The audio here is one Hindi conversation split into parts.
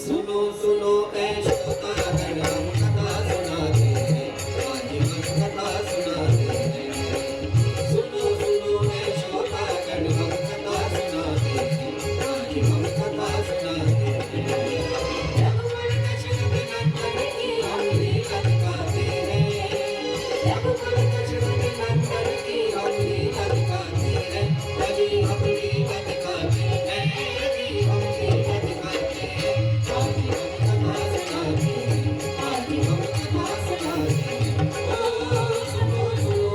सुनो सुनो ऐ श्रोतागण हम कथा सुनाते हैं आज हम कथा सुनाते हैं सुनो सुनो ऐ श्रोतागण हम कथा सुनाते हैं आज हम कथा सुनाते हैं रघुवर दशरथ नंदन की हम लीला दिखाते हैं रघुवर दशरथ नंदन की हम लीला दिखाते हैं अभी हम लीला दिखाते हैं अभी हम लीला दिखाते हैं आज हम कथा सुनाते हैं आज हम कथा सुनाते हैं ओ सुनो सुनो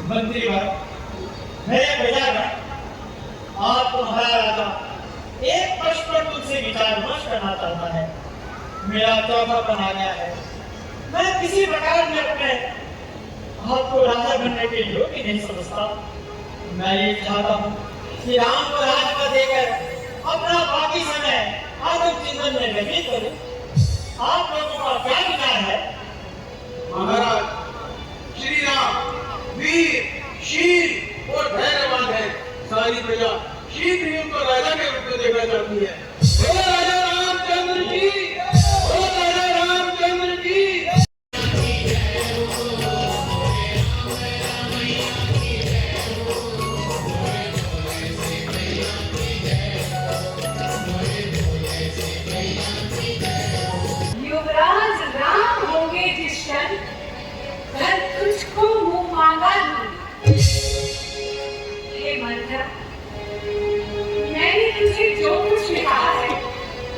मंत्रीवर, मेरे प्रजागण, आप तुम्हारा राजा एक प्रश्न पर तुमसे विचार विमर्श करना चाहता है। मेरा चौथा पन आ गया है। मैं किसी प्रकार में अपने आपको राजा बनने के योग्य नहीं समझता। मैं ये चाहता हूँ कि राम को राजपद देकर अपना बाकी समय आत्मचिंतन में व्यतीत करूं। आप लोगों का क्या विचार है? महाराज, श्री राम वीर, शील और धैर्यवान है। सारी प्रजा शीघ्र ही उनको राजा के रूप में देखना चाहती है। बोलो राजा रामचंद्र की, बोलो राजा रामचंद्र की। युवराज राम होंगे जिस क्षण, कल तुझको मुंह मांगा दूं। हे मंत्रा, मैंने तुझे जो कुछ भी कहा है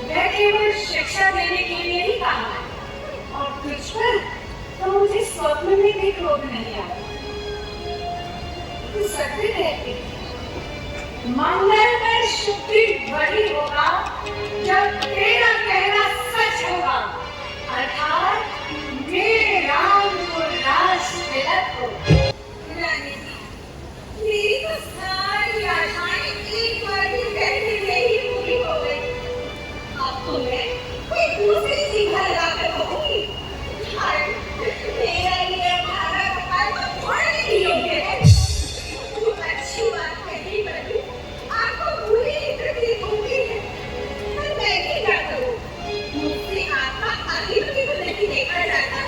वह केवल शिक्षा देने के लिए ही कहा है और तुझ पर तो मुझे स्वप्न में भी क्रोध नहीं आता। तू सत्य कहती मंगल पर शुक्र बड़ी होगा जब तेरा कहना सच होगा, अर्थात मेरे राम को राज तिलक हो। रानी जी, मेरी तो सारी आशाएं एक बार भी कहने में ही पूरी हो गई। अब तो मैं कोई दूसरी सीधा लगाकर कहूंगी, मेरा ये भाड़ा कपाल तो छोड़ने के योग्य है। तू अच्छी बात कही बनी, आपको बुरी ही तकलीफ होती है, पर मैं भी क्या करूं? मुझसे आत्मा आगे भी तो नहीं देखा जाता।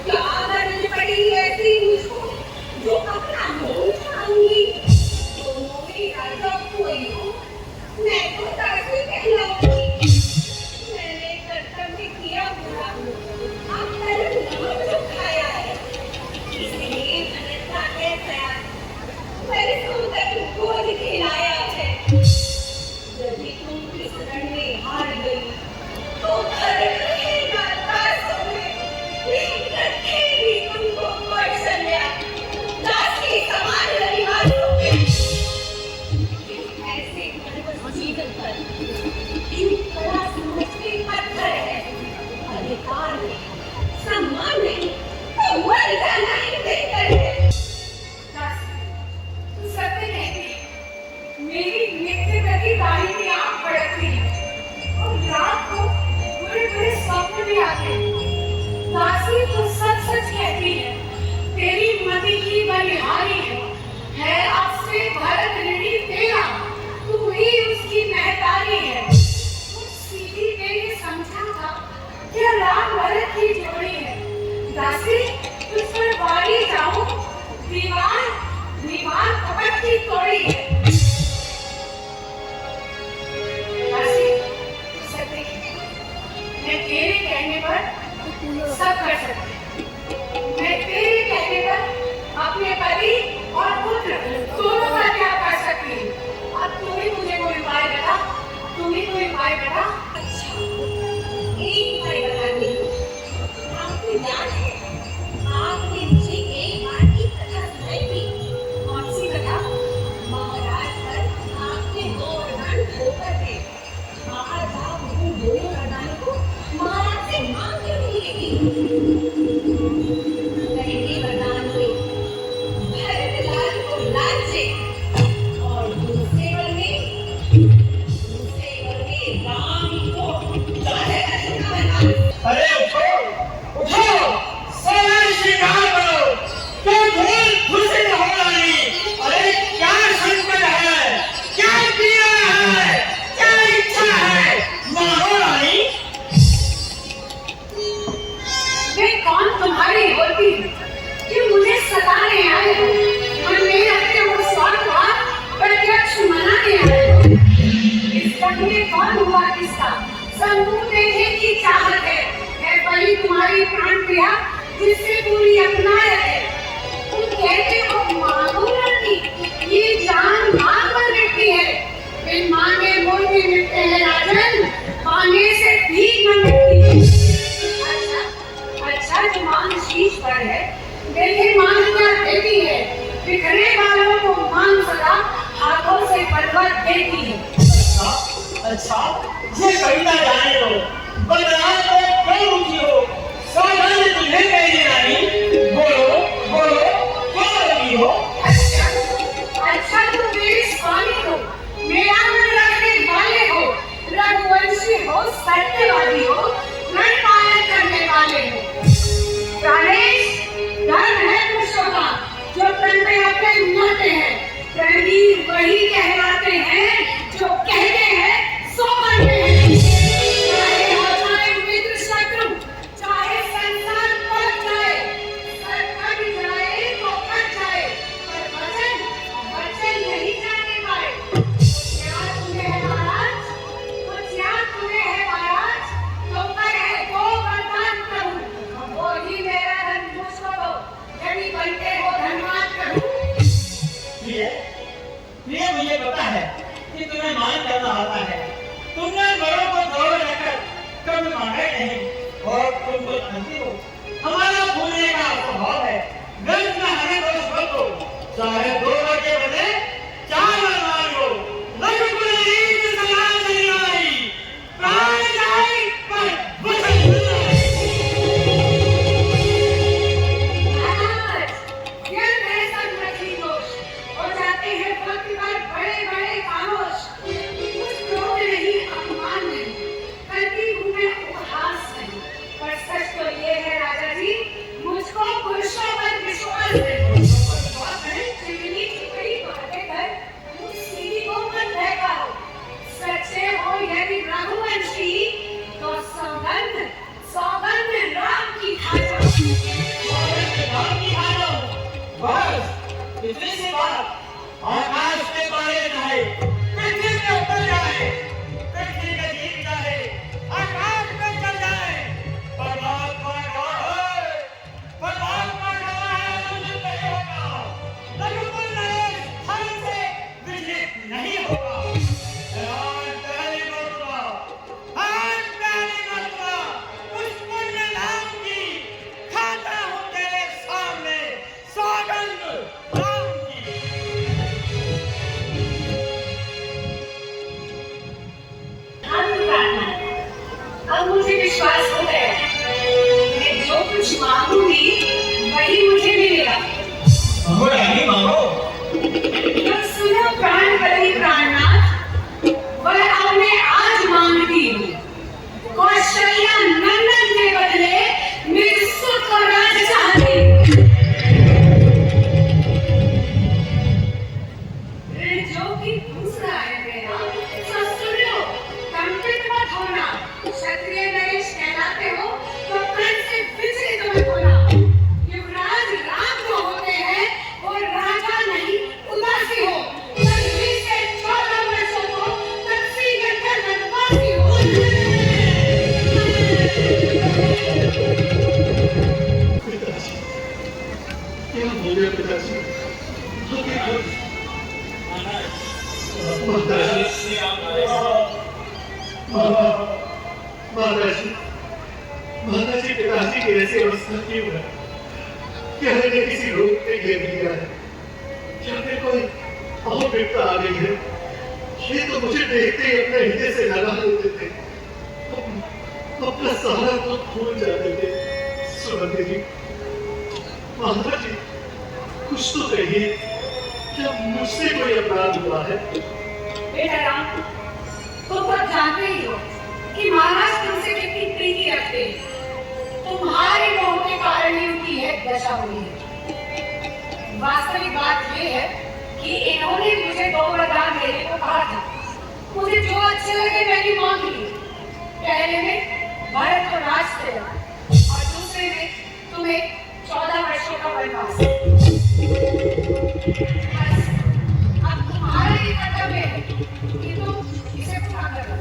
क्या करनी पड़ी ऐसी मुझको जो अपना मुंह छाऊंगी? दोनों में राजा कोई हो, मैं तो दासी कहलाऊंगी। मैंने कर्तव्य किया पूरा, अब कर्म नाम जो खाया है, इसलिए भरता कहता है, मैंने तुमतक बोझ खिलाया है। यदि तुम इस रण में हार गई, तो घर रहेगा दासों में, रखेगी तुमको कौशल्या, दासी समान रनिवासों में। ऐसे गर्भ जीवन पर इन कला समझते पत्थर है, अधिकार नहीं, सम्मान नहीं, तो मर जाना ही बेहतर है। दासी, तू सत्य कहती है, मेरी नित्य प्रति दाढ़ी में आग भड़कती है और रात को बुरे बुरे स्वप्न भी आते हैं। दासी तू सच सच कहती है, तेरी मति की बलिहारी है आपसे भरत ऋणी तेरा, तू ही उसकी महतारी है। कुछ सीधी तेरी समझा था कि राम भरत की जोड़ी है। दासी तुझ पर वारी जाऊं, दीवार दीवार कपट की तोड़ी है। दासी सत्य है, मैं तेरे कहने पर सब कर सकती हूँ। मैं तेरे कहने पर अपने पति और पुत्र दोनों का त्याग कर सकती हूँ। अब तुम ही मुझे कोई उपाय बता, तुम ही कोई उपाय बता। अच्छा, एक उपाय बताती हूँ। आपको याद है, आपने मुझे एक बार की कथा सुनाई थी। कौन सी कथा? महाराज पर आपने 2 वरदान धोकर थे। महाराज उन दोनों वरदानों को महाराज से मांग क्यों नहीं लेती? पहले वरदान में भरतलाल को राज्य और दूसरे वर में राम को राजा का सोना बना। अरे उठो उठो, सारे श्रृंगार करो, तो धूल खुशी हो रानी। अरे क्या संकट है, क्या पीड़ा है, क्या इच्छा है, मानो रानी। मैं कौन तुम्हारी होती कि मुझे सताने आए हो और मेरे अपने वो स्वार्थवाद प्रत्यक्ष मनाने आए हो। इस तक में कौन हुआ किसका संपूर्ण देखने की चाहत है बड़ी तुम्हारी प्राण प्रिया जिससे पूरी अपनाया है। तुम कहते हो मांगो रानी, ये जान मांग पर मिटती है। बिन मांगे मोल भी मिटते हैं राजन, मांगे से भीख न मिटती। अच्छा जो मांग शीश पर है, देखिए मांग क्या देती है। बिखरे वालों को मांग सदा हाथों से पर्वत देती है। अच्छा ये कविता जाने दो, बदनाम को क्यों रुकी हो, सावधान तुझे कही रानी। बोलो बोलो क्यों रुकी हो? अच्छा तुम मेरी स्वामी हो, मेरा मन रखने वाले हो, रघुवंशी हो, सत्यवादी हो, मन पालन करने वाले हो। प्राणेश धर्म है पुरुषों का जो तन पे अपने उन्नते हैं। रणवीर वही कहलाते हैं जो कहते हैं सो करते हैं। चाहे हो जाए मित्र शत्रु, चाहे संसार पलट जाए, सर कट जाए तो कट जाए, पर वचन वचन नहीं जाने पाए। क्या तुम्हें है महाराज, कुछ याद तुम्हें है महाराज, तो पर है वो वरदान करूं, वो ही मेरा धन मुझको दो, यदि बनते हो धनवान करूं। ये मुझे पता है कि तुम्हें मान करना आता है। तुमने बड़ों को दौड़ रखकर कभी मांगा नहीं और तुम तो जानती हो हमारा भूलने का स्वभाव है। गलत में हमें दोष मत दो, चाहे 2 बजे बने 4 बार हो, रघुकुल रीत सलाह नहीं आई, प्राण जाए पर वचन न आए। महाराज, व्यर्थ है सब मछली दोष, हो जाते हैं वक्त पर बड़े बड़े खामोश। कुछ क्रोध नहीं, अपमान नहीं, करती हूँ मैं उपहास नहीं, पर सच तो ये है राजा जी, मुझको पुरुषों पर विश्वास नहीं। और बहन चिमनी प्राण बलि प्राणनाथ वह हमने आज मांग दी। कौशल्या नंदन के बदले मेरी सुख और राज चाहती। जो कि दूसरा है मेरा, सो सुन लो, कंपित मत होना। क्षत्रिय नरेश कहलाते हो तो प्रण से विचलित मत होना। युवराज राम जो होते हैं वो राजा नहीं उदासी हो। 20 से 14 वर्षों को तपसी बनकर वनवासी हो। पिताजी, क्या हो गया पिताजी? माताजी पिताजी की ऐसी अवस्था क्यों है? क्या इन्हें किसी रोग ने घेर लिया है? क्या फिर कोई और विपदा आ गई है? ये तो मुझे देखते ही अपने हृदय से लगा लेते थे, अपना सारा तो भूल जाते थे। सुनंदी जी, माताजी कुछ तो कहिए, क्या मुझसे कोई अपराध हुआ है? बेटा राम, तुम तो जानते ही हो कि महाराज तुमसे कितनी प्रीति रखते हैं। तुम्हारे मोह के कारण ही उनकी यह दशा हुई है। वास्तविक बात यह है कि इन्होंने मुझे 2 वरदान देने को कहा था। मुझे जो अच्छे लगे मैंने मांग लिए। पहले में भरत को राज देना और दूसरे में तुम्हें 14 वर्षों का वनवास। अब तुम्हारा ये कर्तव्य है कि तुम इसे पूरा करो।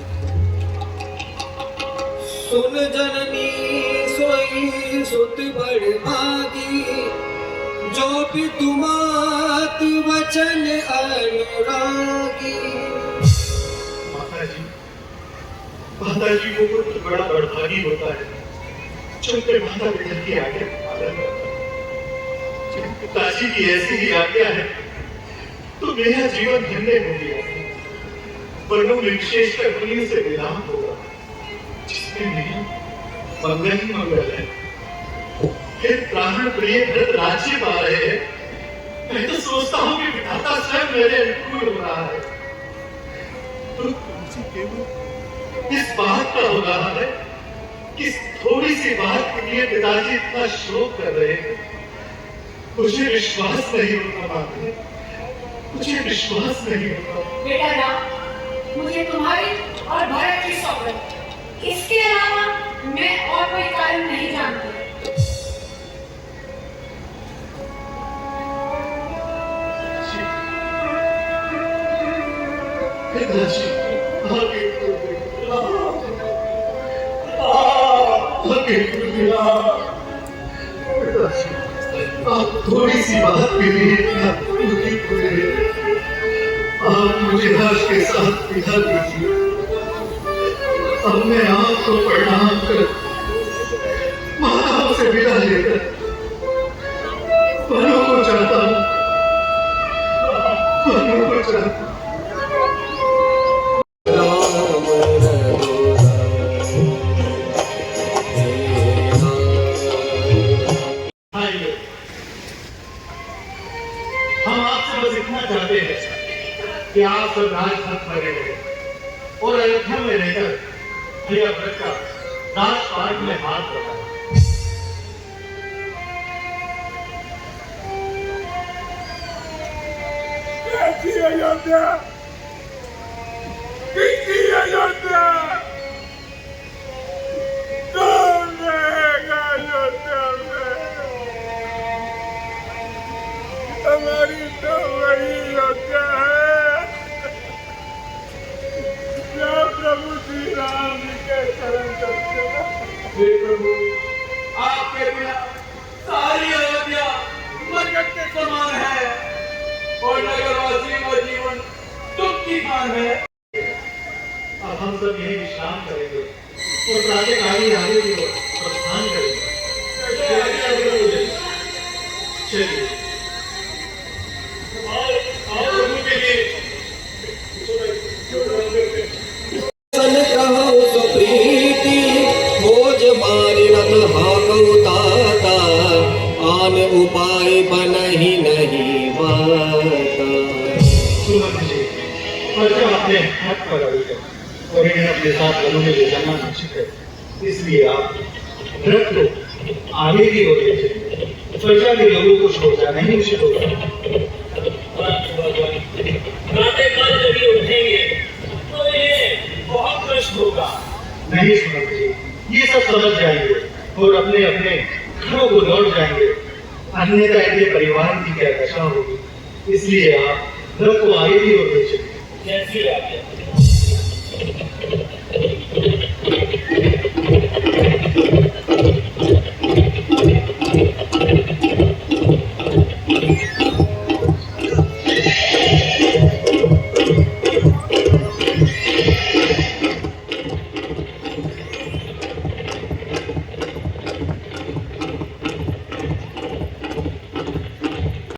सुन जननी सोई सुत बड़ भागी, जो भी तुमात वचन अनुरागी। माताजी वो पुत्र बड़ा बड़भागी होता है जो अपने माता पिता की आज्ञा का पालन करता है। जब पिताजी की ऐसी ही आज्ञा है तो मेरा जीवन धन्य हो गया, वर्णों में विशेषकर पुलिस से विराम होगा जिसमें मेरा मंगल ही मंगल है। फिर प्राण प्रिय भरत राज्य पा रहे हैं, मैं तो सोचता हूँ कि विधाता स्वयं मेरे अनुकूल हो रहा है। तो तुमसे केवल इस बात का हो रहा है कि थोड़ी सी बात के लिए पिताजी इतना शोक कर रहे हैं। मुझे विश्वास नहीं होता माता, मुझे विश्वास नहीं होता। बेटा राम, मुझे तुम्हारी और भरत की सौगंध, इसके अलावा मैं और कोई कारण नहीं जानती। पिताजी, आप थोड़ी सी बात के लिए इतना दुखी हुए। आप मुझे हर्ष के साथ विदा दीजिए। अब मैं आपको प्रणाम कर माताओं से विदा लेकर वनों को चाहता हूँ, वनों को चाहता हूँ। हम आपसे बस इतना चाहते हैं कि आप सब राजपथ पर रहे और अयोध्या में रहकर भैया भरत का राजपाट में हाथ लगाए। कैसी अयोध्या, किसकी अयोध्या, कौन रहेगा अयोध्या में? हमारी तो वही अयोध्या है जो प्रभु श्री राम के शरण करते हैं। हे प्रभु, आपके बिना सारी अयोध्या मरकट के समान है और नगरवासियों का जीवन दुख की खान है। अब हम सब यही विश्राम करेंगे और प्रातःकालीन आगे की ओर प्रस्थान करेंगे। चलिए प्रभु के लिए सन कहो सुप्रीति, भोज मारि रथ हाकौ ताता, आन उपाय बनहि नहीं बाता। सुनंदी जी, अपने हाथ पर अड़ी है और इन्हें अपने साथ वनों में ले जाना निश्चित है। इसलिए आप रथ को आगे की ओर ले चलिए। प्रजा के लोगों को छोड़ना नहीं उचित होगा। प्रातःकाल जब ये उठेंगे तो ये बहुत कष्ट होगा। नहीं सुनत जी, ये सब समझ जाएंगे और अपने अपने घरों को लौट जाएंगे। अन्यथा इनके परिवार की क्या दशा होगी। इसलिए आप रथ को आगे की ओर ले चलिए। जैसी आज्ञा।